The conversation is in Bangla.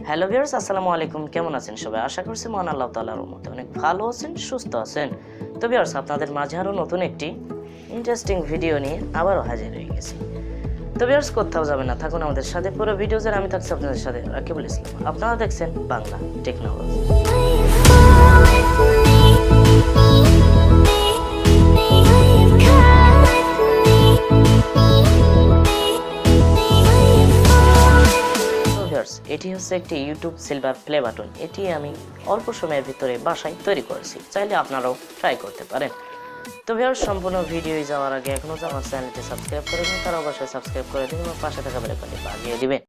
হ্যালো ভিউয়ার্স, আসসালামু আলাইকুম। কেমন আছেন সবাই? আশা করছি মহান আল্লাহ তাআলার রহমতে অনেক ভালো আছেন, সুস্থ আছেন। তো ভিউয়ার্স, আপনাদের মাঝে আরও নতুন একটি ইন্টারেস্টিং ভিডিও নিয়ে আবারও হাজির হয়ে গেছি। তো ভিউয়ার্স, কোথাও যাবেন না, থাকুন আমাদের সাথে। পুরো ভিডিও জুড়ে আমি থাকছি আপনাদের সাথে রাকিবুল ইসলাম। আপনারা দেখছেন বাংলা টেকনোলজি। এটি হচ্ছে একটি ইউটিউব সিলভার প্লে বাটন। এটি আমি অল্প সময়ের ভিতরে বাসায় তৈরি করেছি, চাইলে আপনারাও ট্রাই করতে পারেন। তো ভিউয়ার্স, সম্পূর্ণ ভিডিও যাওয়ার আগে এখনো আমার চ্যানেলটি সাবস্ক্রাইব করে দিন, তারা অবশ্যই সাবস্ক্রাইব করে দিন এবং পাশে থাকা বেল আইকনটি বাজিয়ে দিবেন।